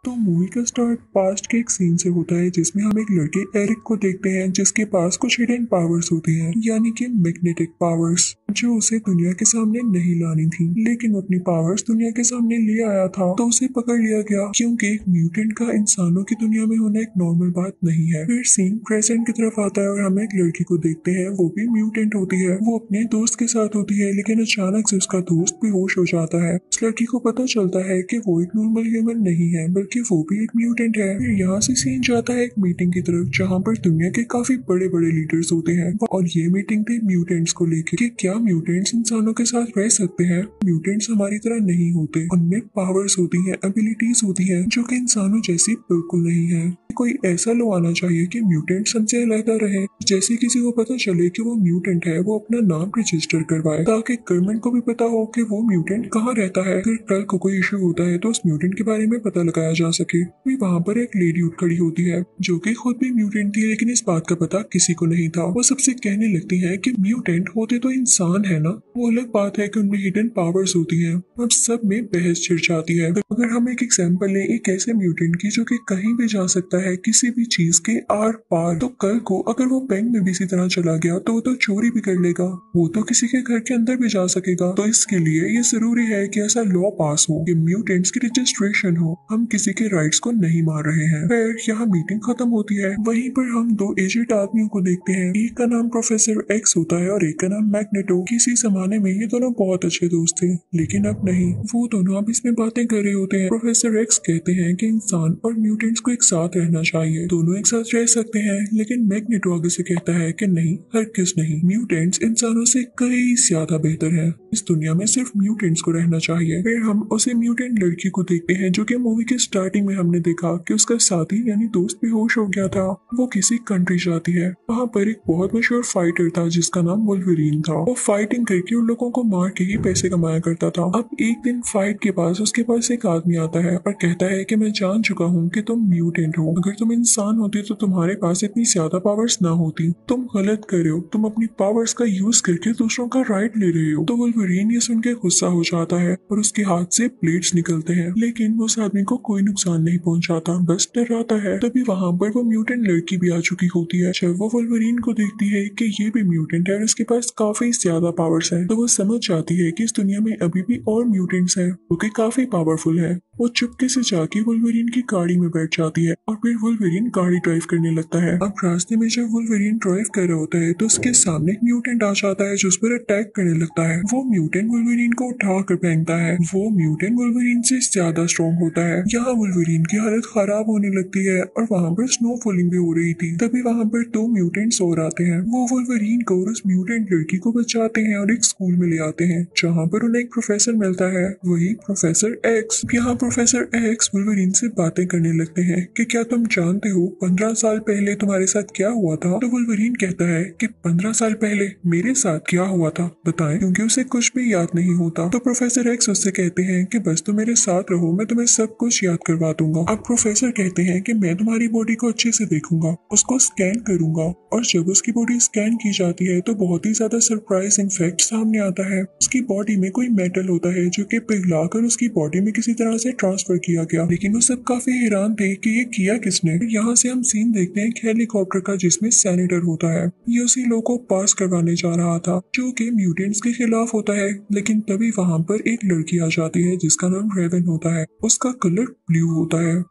तो मूवी का start past के एक सीन से होता है जिसमें हम एक लड़के एरिक को देखते हैं जिसके पास कुछ हिडन पावर्स होती हैं, यानी कि मैग्नेटिक पावर्स, जो उसे दुनिया के सामने नहीं लानी थी। लेकिन वो अपनी पावर्स दुनिया के सामने ले आया था तो उसे पकड़ लिया गया, क्योंकि एक म्यूटेंट का इंसानों की दुनिया में होना एक नॉर्मल बात नहीं है। फिर सीन प्रेजेंट की तरफ आता है और हम एक लड़की को देखते हैं, वो भी म्यूटेंट होती है। वो अपने दोस्त के साथ होती है, लेकिन अचानक से उसका दोस्त बेहोश हो जाता है। उस लड़की को पता चलता है कि वो एक नॉर्मल ह्यूमन नहीं है, कि वो भी एक म्यूटेंट है। फिर यहाँ से सीन जाता है एक मीटिंग की तरफ, जहाँ पर दुनिया के काफी बड़े बड़े लीडर्स होते हैं, और ये मीटिंग थी म्यूटेंट्स को लेकर कि क्या म्यूटेंट्स इंसानों के साथ रह सकते हैं। म्यूटेंट्स हमारी तरह नहीं होते, उनमें पावर्स होती हैं, एबिलिटीज होती हैं, जो कि इंसानों जैसी बिल्कुल नहीं है। कोई ऐसा लो आना चाहिए कि म्यूटेंट्स हमसे अलग रहे। जैसे किसी को पता चले कि वो म्यूटेंट है, वो अपना नाम रजिस्टर करवाए, ताकि गवर्नमेंट को भी पता हो कि वो म्यूटेंट कहाँ रहता है। फिर कल को कोई इशू होता है तो उस म्यूटेंट के बारे में पता लगाया जा सके। भी वहाँ पर एक लेडी उठ खड़ी होती है जो कि खुद भी म्यूटेंट थी, लेकिन इस बात का पता किसी को नहीं था। वो सबसे कहने लगती है कि म्यूटेंट होते तो इंसान है ना, वो अलग बात है कि उनमें हिडन पावर्स होती हैं। अब सब में बहस छिड़ जाती है। अगर हम एक एग्जाम्पल लें एक ऐसे म्यूटेंट की जो कि कहीं भी जा सकता है, किसी भी चीज के आर पार, तो कल को अगर वो बैंक में भी इसी तरह चला गया तो वो तो चोरी भी कर लेगा, वो तो किसी के घर के अंदर भी जा सकेगा। तो इसके लिए ये जरूरी है कि ऐसा लॉ पास हो कि म्यूटेंट्स की रजिस्ट्रेशन हो। हम किसी के राइट्स को नहीं मार रहे हैं। फिर यहाँ मीटिंग खत्म होती है। वहीं पर हम दो एजेड आदमियों को देखते हैं, एक का नाम प्रोफेसर एक्स होता है और एक का नाम मैग्नेटो। किसी जमाने में ये दोनों बहुत अच्छे दोस्त थे, लेकिन अब नहीं। वो दोनों अब इसमें बातें कर रहे होते हैं। प्रोफेसर एक्स कहते हैं कि इंसान और म्यूटेंट्स को एक साथ रहना चाहिए, दोनों एक साथ रह सकते हैं, लेकिन मैग्नेटो आगे से कहता है कि नहीं, हरगिज नहीं, म्यूटेंट्स इंसानों से कई ज्यादा बेहतर हैं। इस दुनिया में सिर्फ म्यूटेंट्स को रहना चाहिए। फिर हम उसे म्यूटेंट लड़की को देखते हैं जो कि मूवी के स्टार्टिंग में हमने देखा कि उसका साथी यानी दोस्त बेहोश हो गया था। वो किसी कंट्री जाती है, वहाँ पर एक बहुत मशहूर फाइटर था जिसका नाम वुल्वरीन था। वो फाइटिंग करके उन लोगों को मार के ही पैसे कमाया करता था। अब एक दिन फाइट के पास उसके पास एक आदमी आता है और कहता है कि मैं जान चुका हूँ कि तुम म्यूटेंट हो, अगर तुम इंसान होते तो तुम्हारे पास इतनी ज्यादा पावर्स ना होती, तुम गलत कर रहे हो, तुम अपनी पावर्स का यूज करके दूसरों का राइट ले रहे हो। तो वुल्वरीन ये सुन के गुस्सा हो जाता है और उसके हाथ से ब्लेड्स निकलते हैं, लेकिन उस आदमी को कोई नुकसान नहीं पहुंचाता, बस डराता है। तभी वहाँ पर वो म्यूटेंट लड़की भी आ चुकी होती है। जब वो वुल्वरीन को देखती है कि ये भी म्यूटेंट है और उसके पास काफी ज्यादा पावर्स है, तो वो समझ जाती है कि इस दुनिया में अभी भी और म्यूटेंट्स हैं जो कि काफी पावरफुल है। वो चुपके से जाके वुल्वरीन की गाड़ी में बैठ जाती है और फिर वुल्वरीन गाड़ी ड्राइव करने लगता है। अब रास्ते में जब वुल्वरीन ड्राइव कर रहा होता है तो उसके सामने एक म्यूटेंट आ जाता है जो उस पर अटैक करने लगता है। वो म्यूटेंट वुल्वरीन को उठा कर फेंकता है। वो म्यूटेंट वुल्वरीन से ज्यादा स्ट्रॉन्ग होता है। यहाँ वुल्वरीन की हालत खराब होने लगती है और वहाँ पर स्नो फॉलिंग भी हो रही थी। तभी वहाँ पर दो म्यूटेंट्स और आते हैं। वो वुल्वरीन को और उस म्यूटेंट लड़की को बचाते हैं और एक स्कूल में ले आते हैं, जहाँ पर उन्हें एक प्रोफेसर मिलता है, वही प्रोफेसर एक्स। यहाँ प्रोफेसर एक्स वुल्वरीन से बातें करने लगते हैं कि क्या तुम जानते हो 15 साल पहले तुम्हारे साथ क्या हुआ था। तो वुल्वरीन कहता है कि 15 साल पहले मेरे साथ क्या हुआ था बताएं, क्योंकि उसे कुछ भी याद नहीं होता। तो प्रोफेसर एक्स उससे कहते हैं कि बस तुम मेरे साथ रहो, मैं तुम्हें सब कुछ याद करवा दूंगा। अब प्रोफेसर कहते हैं कि मैं तुम्हारी बॉडी को अच्छे से देखूंगा, उसको स्कैन करूंगा, और जब उसकी बॉडी स्कैन की जाती है तो बहुत ही ज्यादा सरप्राइजिंग फैक्ट सामने आता है। उसकी बॉडी में कोई मेटल होता है जो कि पिघलाकर उसकी बॉडी में किसी तरह से ट्रांसफर किया गया, लेकिन वो सब काफी हैरान थे कि ये किया किसने। यहाँ से हम सीन देखते हैं एक हेलीकॉप्टर का जिसमें सेनेटर होता है। ये उसी लोग को पास करवाने जा रहा था जो कि म्यूटेंट्स के खिलाफ होता है, लेकिन तभी वहाँ पर एक लड़की आ जाती है जिसका नाम रेवन होता है। उसका कलर ब्लू होता है।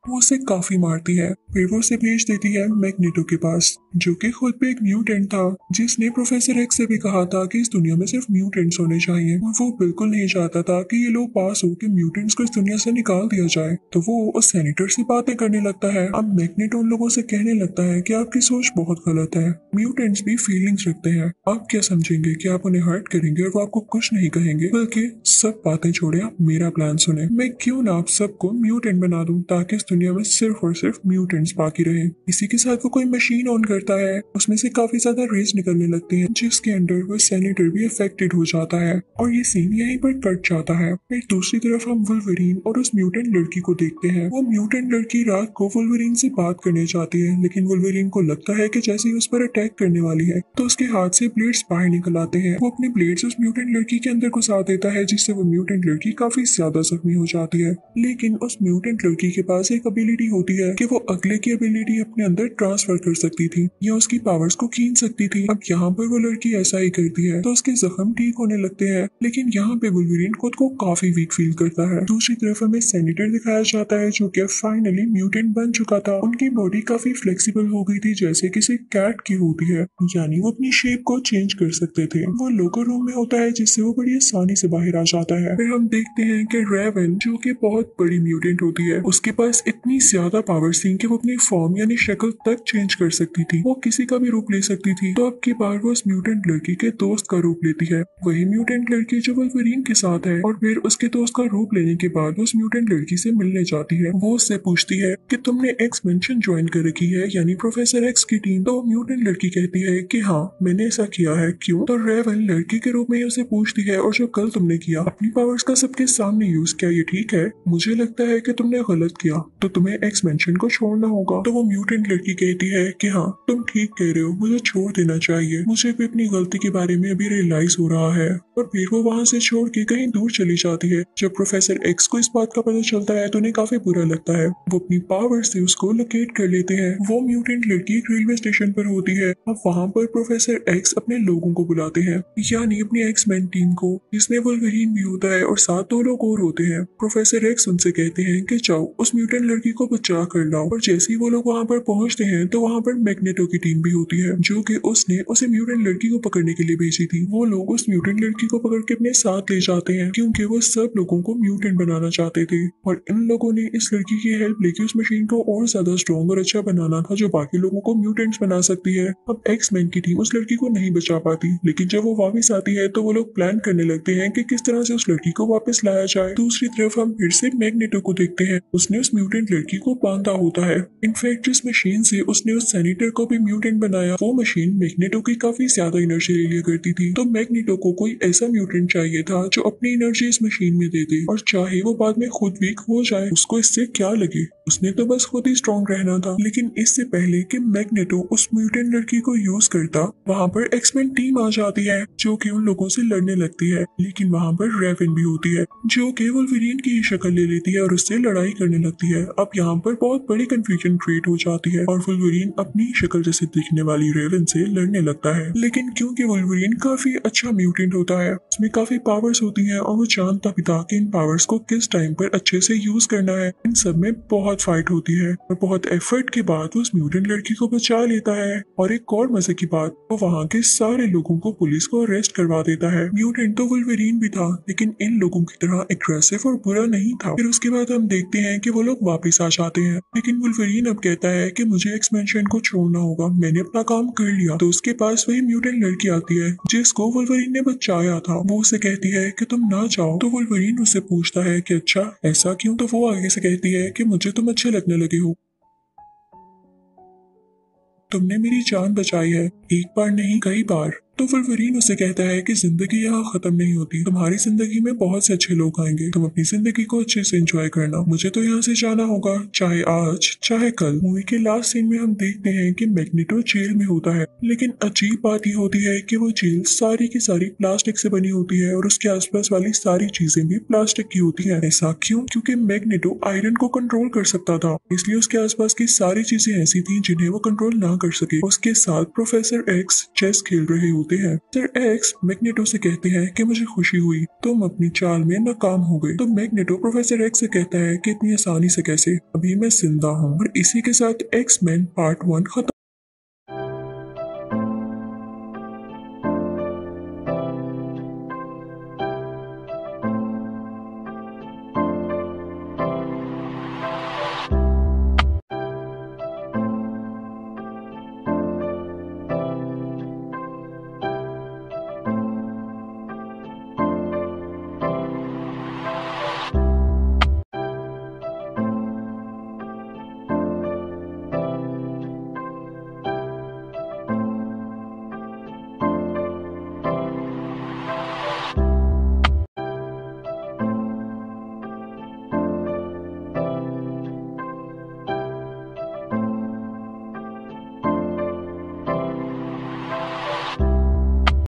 वो उसे काफी मारती है, फिर वो उसे भेज देती है मैग्नेटो के पास, जो कि खुद भी एक म्यूटेंट था, जिसने प्रोफेसर एक्स से भी कहा था कि इस दुनिया में सिर्फ म्यूटेंट्स होने चाहिए, और वो बिल्कुल नहीं चाहता था कि ये लोग पास हो कि म्यूटेंट्स को इस दुनिया से निकाल दिया जाए। तो वो उस सेनेटर से बातें करने लगता है। अब मैग्नेटो उन लोगों से कहने लगता है कि आपकी सोच बहुत गलत है, म्यूटेंट्स भी फीलिंग्स रखते हैं। आप क्या समझेंगे कि आप उन्हें हर्ट करेंगे और वो आपको कुछ नहीं कहेंगे, बल्कि सब बातें छोड़े आप मेरा प्लान सुने। मैं क्यों ना आप सबको म्यूटेंट बना दूं ताकि इस दुनिया में सिर्फ और सिर्फ म्यूटेंट्स बाकी रहे। इसी के साथ वो कोई मशीन ऑन करता है, उसमें से काफी ज्यादा रेज निकलने लगती हैं, जिसके अंदर वो सेनेटर भी अफेक्टेड हो जाता है और ये सीन यहीं पर कट जाता है। फिर दूसरी तरफ हम वुल्वरीन और उस म्यूटेंट लड़की को देखते हैं। वो म्यूटेंट लड़की रात को वुल्वरीन से बात करने चाहती है, लेकिन वुल्वरीन को लगता है कि जैसे ही उस पर अटैक करने वाली है तो उसके हाथ से ब्लेड्स बाहर निकल आते हैं। वो अपने ब्लेड्स उस म्यूटेंट लड़की के अंदर घुसा देता है, जिससे वो म्यूटेंट लड़की काफी ज्यादा जख्मी हो जाती है। लेकिन उस म्यूटेंट लड़की के पास एक एबिलिटी होती है कि वो अगले की एबिलिटी अपने अंदर ट्रांसफर कर सकती थी या उसकी पावर्स को खींच सकती थी। अब यहाँ पर वो लड़की ऐसा ही करती है तो उसके जख्म ठीक होने लगते हैं, लेकिन यहाँ पे वुल्वरीन खुद को काफी वीक फील करता है। दूसरी तरफ हमें सेनेटर दिखाया जाता है जो कि फाइनली म्यूटेंट बन चुका था। उनकी बॉडी काफी फ्लेक्सिबल हो गई थी, जैसे किसी कैट की होती है, यानी वो अपनी शेप को चेंज कर सकते थे। वो लोकर रूम में होता है, जिससे वो बड़ी आसानी से बाहर आ जाता है। फिर हम देखते हैं कि रेवन जो कि बहुत बड़ी म्यूटेंट होती है, उसके पास इतनी ज्यादा पावर्स थी कि वो अपनी फॉर्म यानी शक्ल तक चेंज कर सकती थी। वो किसी का भी रूप ले सकती थी। तो अब की बार वो उस म्यूटेंट लड़की के दोस्त का रूप लेती है, वही म्यूटेंट लड़की जो वुल्वरीन के साथ है। और फिर उसके दोस्त का रूप लेने के बाद उस म्यूटेंट लड़की से मिलने जाती है। वो उससे पूछती है कि तुमने एक्स मेंशन ज्वाइन कर रखी है, यानी प्रोफेसर एक्स की टीम। तो म्यूटेंट लड़की कहती है कि हाँ मैंने ऐसा किया है। क्यों? तो रेवन लड़की के रूप में उसे पूछती है, और जो कल तुमने किया अपनी पावर्स का सबके सामने यूज किया, ये ठीक है? मुझे लगता है कि तुमने गलत किया, तो तुम्हें एक्स मेंशन को छोड़ना होगा। तो वो म्यूटेंट लड़की कहती है कि हाँ तुम ठीक कह रहे हो, मुझे छोड़ देना चाहिए, मुझे भी अपनी गलती के बारे में अभी रियलाइज हो रहा है। और फिर वो वहाँ से छोड़ के कहीं दूर चली जाती है। जब प्रोफेसर एक्स को इस बात का पता चलता है तो उन्हें काफी बुरा लगता है। वो अपनी पावर से उसको लोकेट कर लेते हैं। वो म्यूटेंट लड़की एक रेलवे स्टेशन पर होती है। अब वहाँ पर प्रोफेसर एक्स अपने लोगों को बुलाते हैं, यानी अपनी एक्स मैन टीम को, जिसमें वुल्वरीन भी होता है और साथ 2 लोग और होते हैं। प्रोफेसर एक्स उनसे कहते हैं कि जाओ उस म्यूटेंट लड़की को बचा कर लाओ। और जैसे ही वो लोग वहाँ पर पहुँचते हैं तो वहाँ पर मैग्नेटो की टीम भी होती है, जो कि उसने उसे म्यूटेंट लड़की को पकड़ने के लिए भेजी थी। वो लोग उस म्यूटेंट लड़की को पकड़ के अपने साथ ले जाते हैं, क्योंकि वो सब लोगों को म्यूटेंट बनाना चाहते थे। और इन लोगों ने इस लड़की की हेल्प लेके उस मशीन को और ज्यादा स्ट्रॉन्ग और अच्छा बनाना था, जो बाकी लोगों को म्यूटेंट्स बना सकती है। अब एक्स मैन की टीम उस लड़की को नहीं बचा पाती, लेकिन जब वो वापस आती है तो वो लोग प्लान करने लगते हैं कि किस तरह से उस लड़की को वापस लाया जाए। दूसरी तरफ हम फिर से मैग्नेटो को देखते हैं। उसने उस म्यूटेंट लड़की को बांधा होता है। इनफैक्ट जिस मशीन से उसने उस सेनेटर को भी म्यूटेंट बनाया, वो मशीन मैग्नेटो की काफी ज्यादा एनर्जी ले लिया करती थी। तो मैग्नेटो को कोई ऐसा म्यूटेंट चाहिए था जो अपनी एनर्जी इस मशीन में दे दे, और चाहे वो बाद में खुद वीक हो जाए, उसको इससे क्या लगे, उसने तो बस खुद ही स्ट्रॉन्ग रहना था। लेकिन इससे पहले कि मैग्नेटो उस म्यूटेंट लड़की को यूज करता, वहाँ पर एक्समेन टीम आ जाती है, जो कि उन लोगों से लड़ने लगती है। लेकिन वहाँ पर रेवन भी होती है, जो कि वुल्वरीन की शक्ल ले लेती है और उससे लड़ाई करने लगती है। अब यहाँ पर बहुत बड़ी कंफ्यूजन क्रिएट हो जाती है और वुल्वरीन अपनी शक्ल जैसे दिखने वाली रेवन से लड़ने लगता है। लेकिन क्योंकि वुल्वरीन काफी अच्छा म्यूटेंट होता है, उसमें काफी पावर्स होती है और वो जानता भी था कि इन पावर्स को किस टाइम पर अच्छे से यूज करना है। इन सब में बहुत फाइट होती है और बहुत एफर्ट के बाद वो उस म्यूटेंट लड़की को बचा लेता है। और एक और मजे की बात, वो वहाँ के सारे लोगों को पुलिस को अरेस्ट करवा देता है। म्यूटेंट तो वुल्वरीन भी था, लेकिन इन लोगों की तरह एग्रेसिव और बुरा नहीं था। फिर उसके बाद हम देखते हैं कि वो लोग वापस आ जाते हैं, लेकिन वुल्वरीन अब कहता है कि मुझे एक्सपेंशन को छोड़ना होगा, मैंने अपना काम कर लिया। तो उसके पास वही म्यूटेंट लड़की आती है जिसको वुल्वरीन ने बचाया था। वो उसे कहती है कि तुम ना जाओ। तो वुल्वरीन उससे पूछता है कि अच्छा ऐसा क्यों? तो वो आगे से कहती है कि मुझे तुम अच्छे लगने लगे हो, तुमने मेरी जान बचाई है, एक बार नहीं कई बार। तो वुल्वरीन उसे कहता है कि जिंदगी यहाँ खत्म नहीं होती, तुम्हारी जिंदगी में बहुत से अच्छे लोग आएंगे, तुम अपनी जिंदगी को अच्छे से एंजॉय करना, मुझे तो यहाँ से जाना होगा, चाहे आज चाहे कल। मूवी के लास्ट सीन में हम देखते हैं कि मैग्नेटो जेल में होता है, लेकिन अजीब बात ये होती है कि वो जेल सारी की सारी प्लास्टिक से बनी होती है और उसके आसपास वाली सारी चीजें भी प्लास्टिक की होती है। ऐसा क्यों? क्योंकि मैग्नेटो आयरन को कंट्रोल कर सकता था, इसलिए उसके आसपास की सारी चीजें ऐसी थी जिन्हें वो कंट्रोल ना कर सके। उसके साथ प्रोफेसर एक्स चेस खेल रहे होते हैं। सर एक्स मैग्नेटो से कहते हैं कि मुझे खुशी हुई, तुम अपनी चाल में नाकाम हो गए। तो मैग्नेटो प्रोफेसर एक्स से कहता है कि इतनी आसानी से कैसे, अभी मैं जिंदा हूँ। और इसी के साथ एक्स मैन पार्ट 1 खत्म।